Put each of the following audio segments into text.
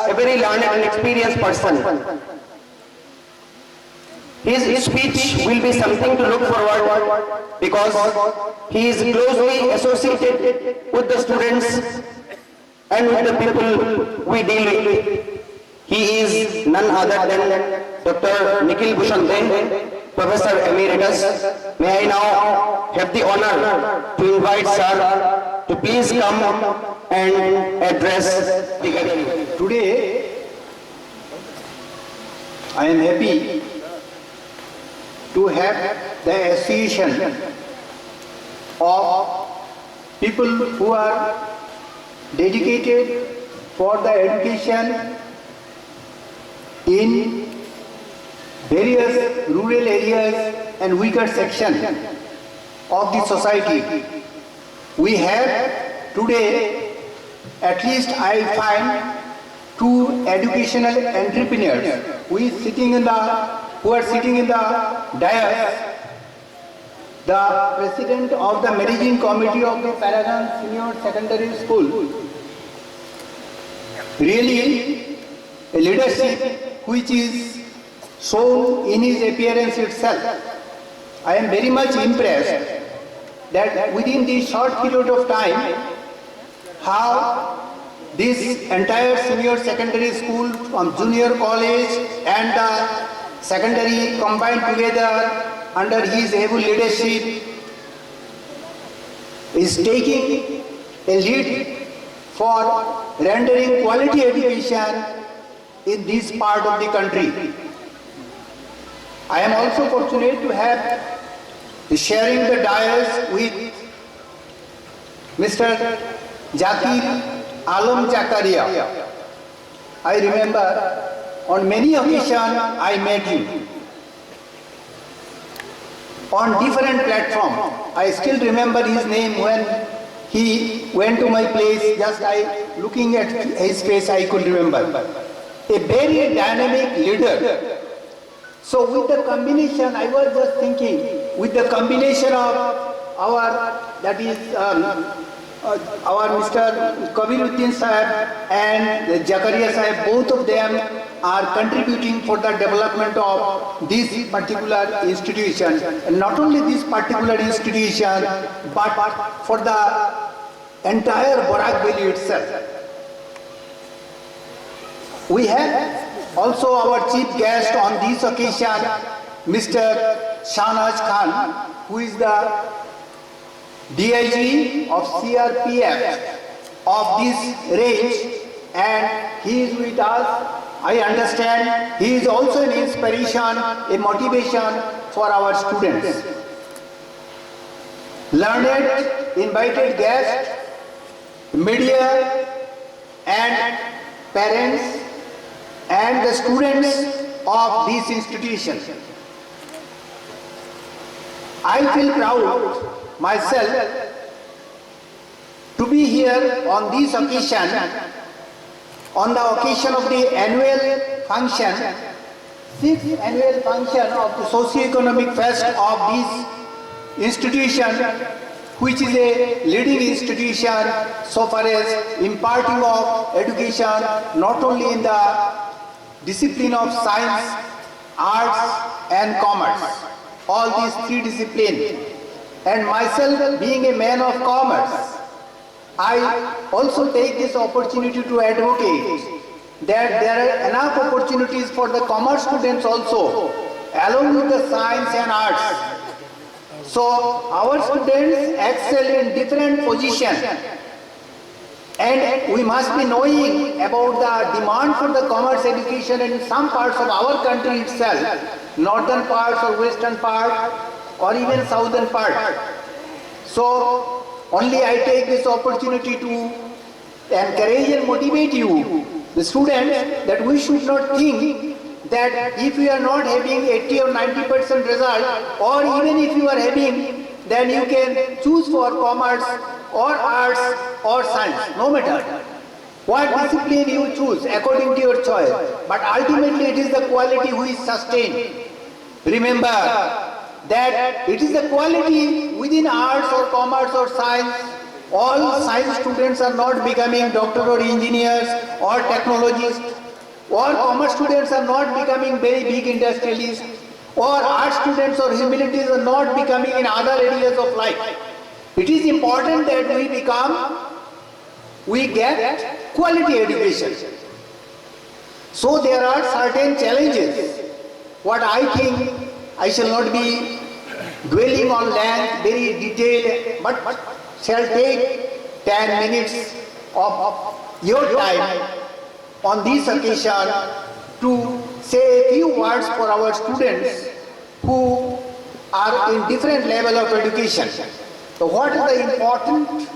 a very learned and experienced person. His speech will be something to look forward because he is closely associated with the students and with the people we deal with. He is none other than Dr. Nikhil Bhushan Dey, Professor Emeritus. May I now have the honor to invite Sir to please come and address the gathering. Today, I am happy to have the association of people who are dedicated for the education in various rural areas and weaker sections of the society. We have today, at least I find, two educational entrepreneurs who are sitting in the dais. The president of the managing committee of the Paragon Senior Secondary School. Really a leadership which is shown in his appearance itself. I am very much impressed that within this short period of time, how this entire senior secondary school from junior college and the secondary combined together under his able leadership is taking a lead for rendering quality education in this part of the country. I am also fortunate to have sharing the dais with Mr. Zakir Alam Zakaria. I remember on many occasions I met him on different platforms. I still remember his name when he went to my place. Just looking at his face, I could remember. A very dynamic leader. So with the combination, I was just thinking, with the combination of our Mr. Kabiruddin Sahib and Zakaria Sahib, both of them are contributing for the development of this particular institution. And not only this particular institution, but for the entire Barak Valley itself. We have also our chief guest on this occasion, Mr. Shahnaz Khan, who is the DIG of CRPF of this range, and he is with us. I understand he is also an inspiration, a motivation for our students. Learned, invited guests, media and parents and the students of this institution. I feel proud myself to be here on this occasion, on the occasion of the annual function, 6th annual function of the socio-economic fest of this institution, which is a leading institution so far as imparting of education not only in the discipline of science, arts and commerce, all these three disciplines. And myself being a man of commerce, I also take this opportunity to advocate that there are enough opportunities for the commerce students also, along with the science and arts. So our students excel in different positions, and we must be knowing about the demand for the commerce education in some parts of our country itself, northern parts or western part or even southern part. So only I take this opportunity to encourage and motivate you, the students, that we should not think that if you are not having 80 or 90% result, or even if you are having, then you can choose for commerce or arts or science, no matter what discipline you choose according to your choice. But ultimately it is the quality who is sustained. Remember that it is the quality within arts or commerce or science all science students are not becoming doctor or engineers or technologists, or commerce students are not becoming very big industrialists, or art students or humanities are not becoming in other areas of life. It is important that we get quality education. So there are certain challenges. What I think, I shall not be dwelling on length, very detailed, but shall take 10 minutes of your time on this occasion to say a few words for our students who are in different level of education. So what are the important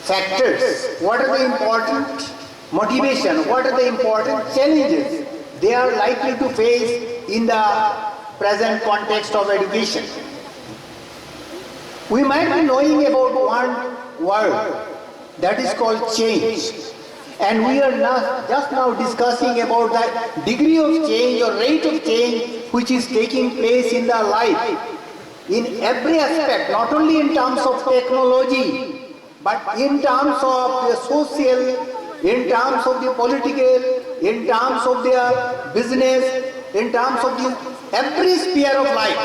factors? What are the important motivation? What are the important challenges they are likely to face in the present context of education? We might be knowing about one word that is called change. And we are just now discussing about the degree of change or rate of change which is taking place in the life in every aspect, not only in terms of technology, but in terms of the social, in terms of the political, in terms of their business, in terms of the every sphere of life.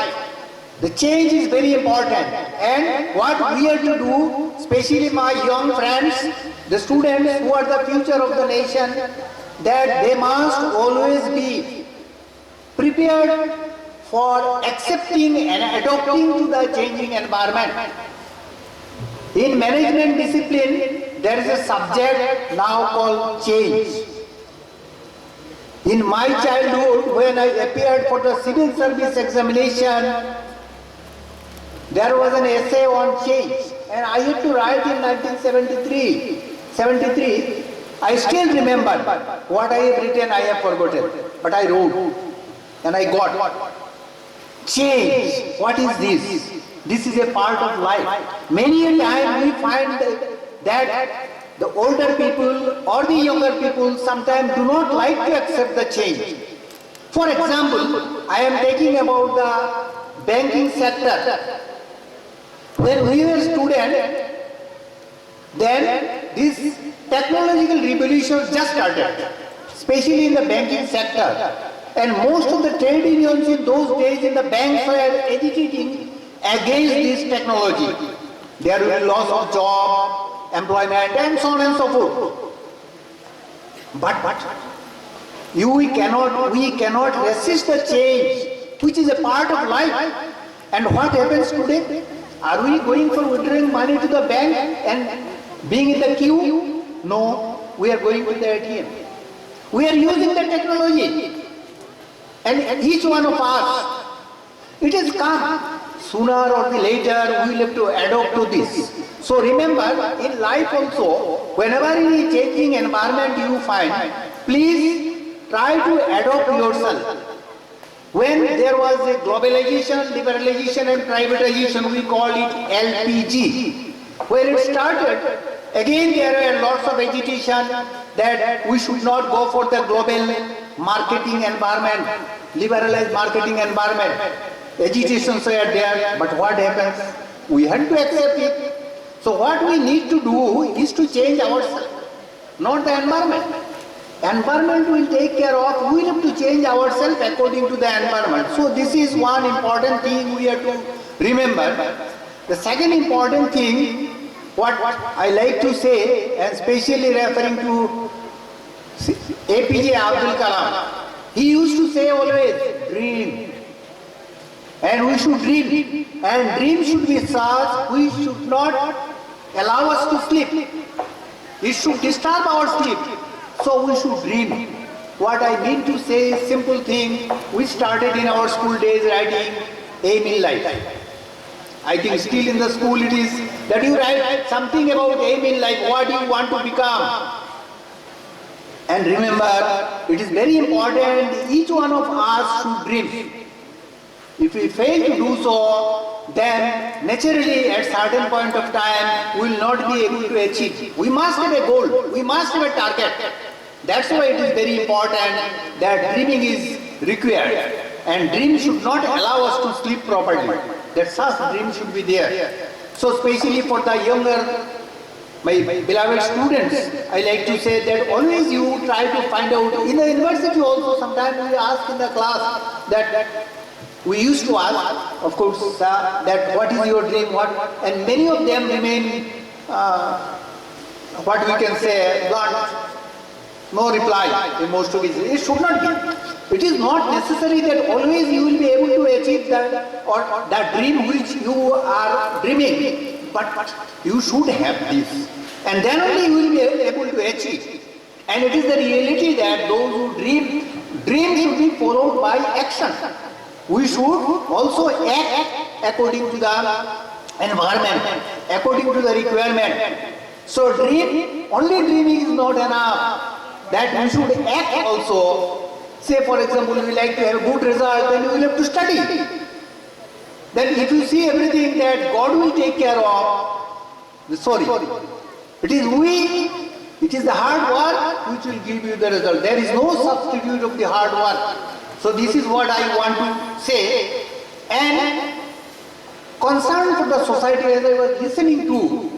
The change is very important, and what we are to do, especially my young friends, the students who are the future of the nation, that they must always be prepared for accepting and adopting to the changing environment. In management discipline, there is a subject now called change. In my childhood, when I appeared for the civil service examination, there was an essay on change, and I had to write in 1973. I still remember what I have written, I have forgotten, but I wrote, and I got. Change, what is this? This is a part of life. Many a time we find that the older people or the younger people sometimes do not like to accept the change. For example, I am taking about the banking sector. When we were students, then this technological revolution just started, especially in the banking sector. And most of the trade unions in those days in the banks were agitating against this technology. There will be loss of job, employment, and so on and so forth. But we cannot resist the change, which is a part of life. And what happens today? Are we going for withdrawing money to the bank and being in the queue? No, we are going to the ATM. We are using the technology. And each one of us, it has come. Sooner or later, we will have to adopt to this. So remember, in life also, whenever in a changing environment you find, please try to adopt yourself. When there was a globalization, liberalization and privatization, we call it LPG. When it started, again there were lots of agitation that we should not go for the global marketing environment, liberalized marketing environment. Agitations were there, but what happens? We had to accept it. So what we need to do is to change ourselves, not the environment. Environment will take care of, we will have to change ourselves according to the environment. So this is one important thing we have to remember. The second important thing, what I like to say, and especially referring to APJ Abdul Kalam, he used to say always, dream. And we should dream. And dream should be such, we should not allow us to sleep. It should disturb our sleep. So we should dream. What I mean to say is simple thing. We started in our school days writing aim in life. I think still in the school it is that you write something about aim in life, what you want to become. And remember, it is very important, each one of us should dream. If we fail to do so, then naturally at certain point of time, we will not be able to achieve. We must have a goal, we must have a target. That's why it is very important that dreaming is required. And dream should not allow us to sleep properly. That such dream should be there. So especially for the younger, my beloved students, I like to say that always you try to find out, in the university also sometimes we ask in the class that we used to ask, of course, that what is your dream, and many of them remain, what we can say, blunt, no reply in most of it. It should not be. It is not necessary that always you will be able to achieve that or that dream which you are dreaming, but you should have this. And then only you will be able to achieve. And it is the reality that those who dream should be followed by action. We should also act according to the environment, according to the requirement. So only dreaming is not enough. That we should act also. Say for example, we like to have a good result, then you will have to study. Then if you see everything that God will take care of, sorry. It is the hard work which will give you the result. There is no substitute of the hard work. So this is what I want to say. And concern for the society, as I was listening to,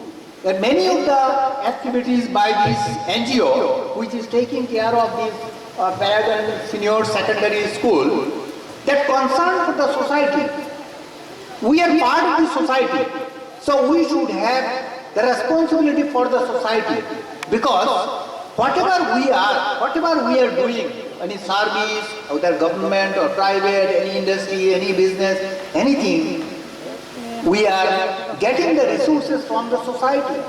that many of the activities by this NGO, which is taking care of this Paragon Senior Secondary School, that concern for the society. We are part of the society. So we should have the responsibility for the society, because whatever we are doing, any service, whether government or private, any industry, any business, anything, we are getting the resources from the society.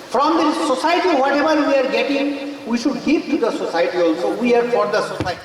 From the society, whatever we are getting, we should give to the society also. We are for the society.